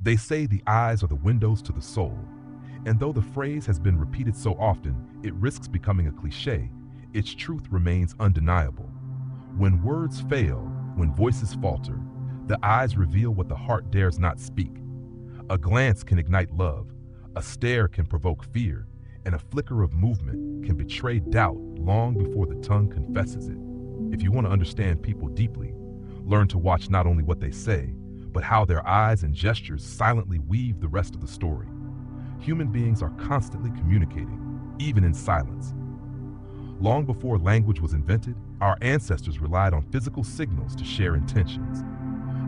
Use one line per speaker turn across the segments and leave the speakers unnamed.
They say the eyes are the windows to the soul, and though the phrase has been repeated so often it risks becoming a cliché, its truth remains undeniable. When words fail, when voices falter, the eyes reveal what the heart dares not speak. A glance can ignite love, a stare can provoke fear, and a flicker of movement can betray doubt long before the tongue confesses it. If you want to understand people deeply, learn to watch not only what they say, but how their eyes and gestures silently weave the rest of the story. Human beings are constantly communicating, even in silence. Long before language was invented, our ancestors relied on physical signals to share intentions.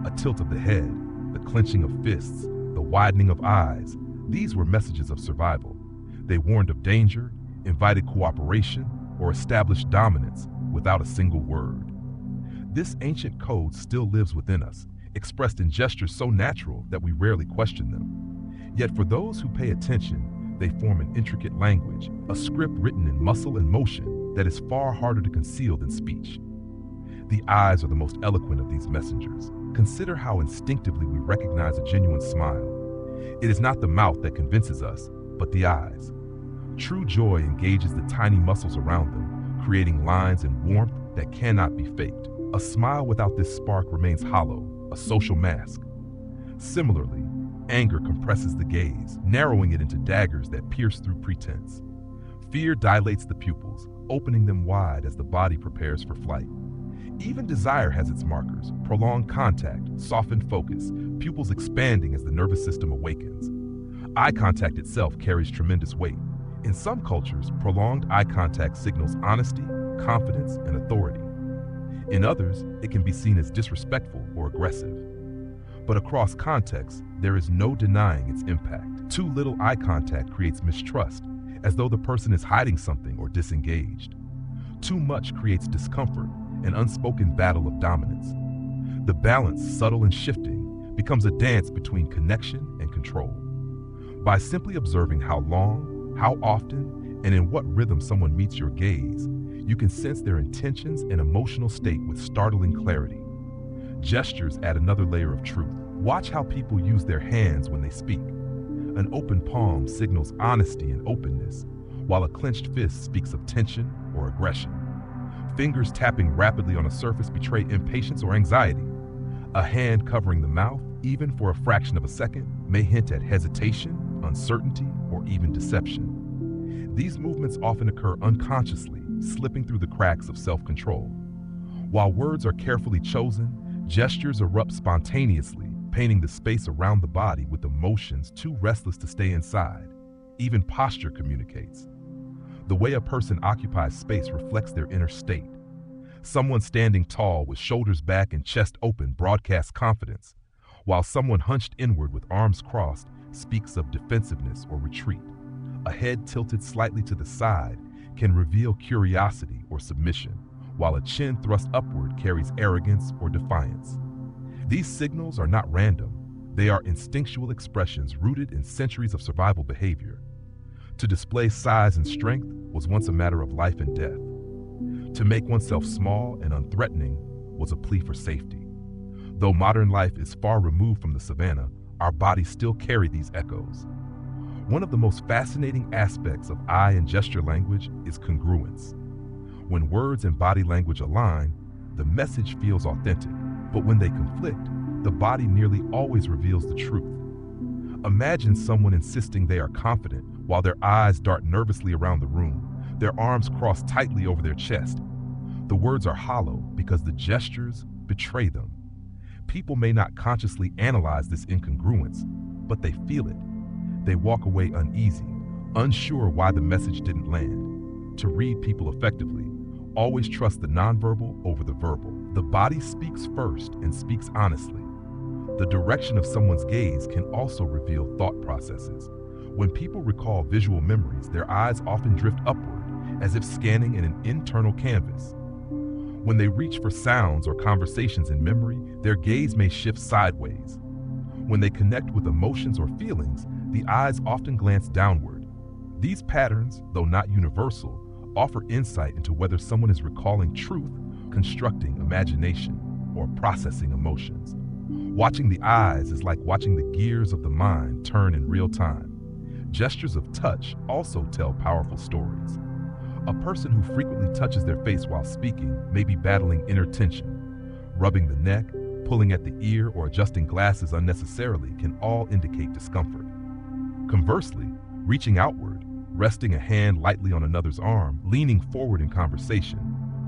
A tilt of the head, the clenching of fists, the widening of eyes, these were messages of survival. They warned of danger, invited cooperation, or established dominance without a single word. This ancient code still lives within us, expressed in gestures so natural that we rarely question them. Yet for those who pay attention, they form an intricate language, a script written in muscle and motion that is far harder to conceal than speech. The eyes are the most eloquent of these messengers. Consider how instinctively we recognize a genuine smile. It is not the mouth that convinces us, but the eyes. True joy engages the tiny muscles around them, creating lines and warmth that cannot be faked. A smile without this spark remains hollow, a social mask. Similarly, anger compresses the gaze, narrowing it into daggers that pierce through pretense. Fear dilates the pupils, opening them wide as the body prepares for flight. Even desire has its markers: prolonged contact, softened focus, pupils expanding as the nervous system awakens. Eye contact itself carries tremendous weight. In some cultures, prolonged eye contact signals honesty, confidence, and authority. In others, it can be seen as disrespectful or aggressive. But across contexts, there is no denying its impact. Too little eye contact creates mistrust, as though the person is hiding something or disengaged. Too much creates discomfort, an unspoken battle of dominance. The balance, subtle and shifting, becomes a dance between connection and control. By simply observing how long, how often, and in what rhythm someone meets your gaze, you can sense their intentions and emotional state with startling clarity. Gestures add another layer of truth. Watch how people use their hands when they speak. An open palm signals honesty and openness, while a clenched fist speaks of tension or aggression. Fingers tapping rapidly on a surface betray impatience or anxiety. A hand covering the mouth, even for a fraction of a second, may hint at hesitation, uncertainty, or even deception. These movements often occur unconsciously, slipping through the cracks of self-control. While words are carefully chosen, gestures erupt spontaneously, painting the space around the body with emotions too restless to stay inside. Even posture communicates. The way a person occupies space reflects their inner state. Someone standing tall with shoulders back and chest open broadcasts confidence, while someone hunched inward with arms crossed speaks of defensiveness or retreat. A head tilted slightly to the side can reveal curiosity or submission, while a chin thrust upward carries arrogance or defiance. These signals are not random. They are instinctual expressions rooted in centuries of survival behavior. To display size and strength was once a matter of life and death. To make oneself small and unthreatening was a plea for safety. Though modern life is far removed from the savannah, our bodies still carry these echoes. One of the most fascinating aspects of eye and gesture language is congruence. When words and body language align, the message feels authentic, but when they conflict, the body nearly always reveals the truth. Imagine someone insisting they are confident while their eyes dart nervously around the room, their arms crossed tightly over their chest. The words are hollow because the gestures betray them. People may not consciously analyze this incongruence, but they feel it. They walk away uneasy, unsure why the message didn't land. To read people effectively, always trust the nonverbal over the verbal. The body speaks first and speaks honestly. The direction of someone's gaze can also reveal thought processes. When people recall visual memories, their eyes often drift upward, as if scanning in an internal canvas. When they reach for sounds or conversations in memory, their gaze may shift sideways. When they connect with emotions or feelings, the eyes often glance downward. These patterns, though not universal, offer insight into whether someone is recalling truth, constructing imagination, or processing emotions. Watching the eyes is like watching the gears of the mind turn in real time. Gestures of touch also tell powerful stories. A person who frequently touches their face while speaking may be battling inner tension. Rubbing the neck, pulling at the ear, or adjusting glasses unnecessarily can all indicate discomfort. Conversely, reaching outward, resting a hand lightly on another's arm, leaning forward in conversation,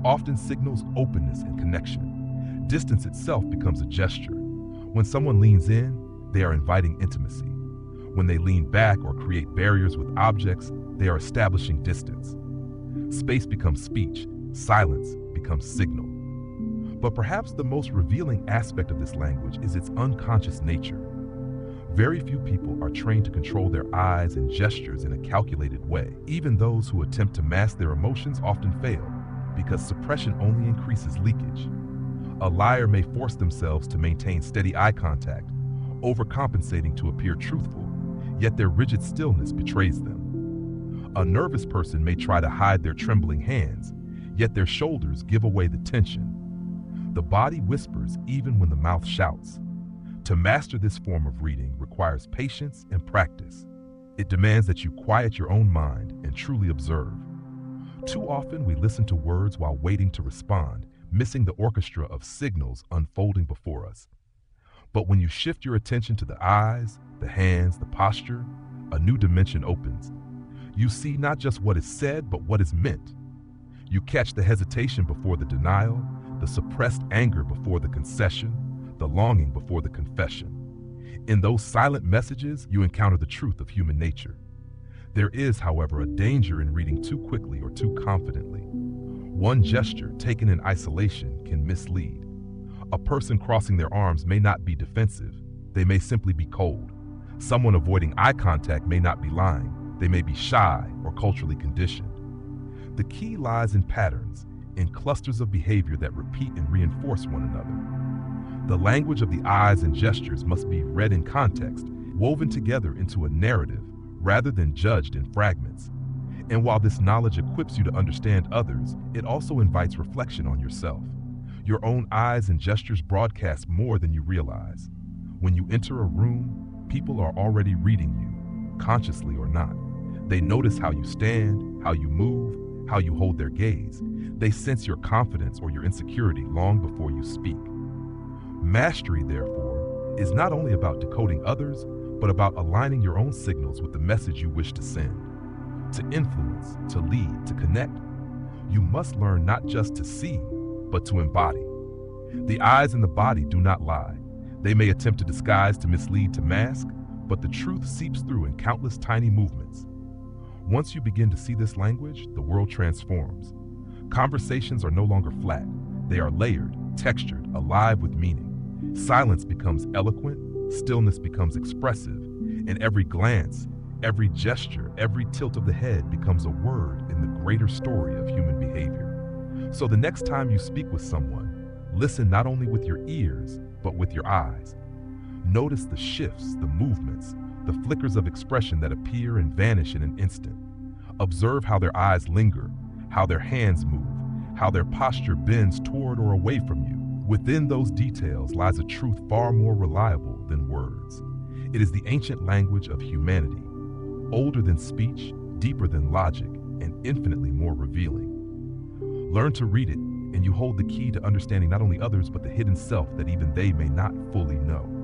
often signals openness and connection. Distance itself becomes a gesture. When someone leans in, they are inviting intimacy. When they lean back or create barriers with objects, they are establishing distance. Space becomes speech, silence becomes signal. But perhaps the most revealing aspect of this language is its unconscious nature. Very few people are trained to control their eyes and gestures in a calculated way. Even those who attempt to mask their emotions often fail, because suppression only increases leakage. A liar may force themselves to maintain steady eye contact, overcompensating to appear truthful, yet their rigid stillness betrays them. A nervous person may try to hide their trembling hands, yet their shoulders give away the tension. The body whispers even when the mouth shouts. To master this form of reading requires patience and practice. It demands that you quiet your own mind and truly observe. Too often we listen to words while waiting to respond, missing the orchestra of signals unfolding before us. But when you shift your attention to the eyes, the hands, the posture, a new dimension opens. You see not just what is said, but what is meant. You catch the hesitation before the denial, the suppressed anger before the concession, the longing before the confession. In those silent messages, you encounter the truth of human nature. There is, however, a danger in reading too quickly or too confidently. One gesture taken in isolation can mislead. A person crossing their arms may not be defensive, they may simply be cold. Someone avoiding eye contact may not be lying, they may be shy or culturally conditioned. The key lies in patterns, in clusters of behavior that repeat and reinforce one another. The language of the eyes and gestures must be read in context, woven together into a narrative rather than judged in fragments. And while this knowledge equips you to understand others, it also invites reflection on yourself. Your own eyes and gestures broadcast more than you realize. When you enter a room, people are already reading you, consciously or not. They notice how you stand, how you move, how you hold their gaze. They sense your confidence or your insecurity long before you speak. Mastery, therefore, is not only about decoding others, but about aligning your own signals with the message you wish to send. To influence, to lead, to connect, you must learn not just to see, but to embody. The eyes and the body do not lie. They may attempt to disguise, to mislead, to mask, but the truth seeps through in countless tiny movements. Once you begin to see this language, the world transforms. Conversations are no longer flat. They are layered, textured, alive with meaning. Silence becomes eloquent, stillness becomes expressive, and every glance, every gesture, every tilt of the head becomes a word in the greater story of human behavior. So the next time you speak with someone, listen not only with your ears, but with your eyes. Notice the shifts, the movements, the flickers of expression that appear and vanish in an instant. Observe how their eyes linger, how their hands move, how their posture bends toward or away from you. Within those details lies a truth far more reliable than words. It is the ancient language of humanity, older than speech, deeper than logic, and infinitely more revealing. Learn to read it, and you hold the key to understanding not only others, but the hidden self that even they may not fully know.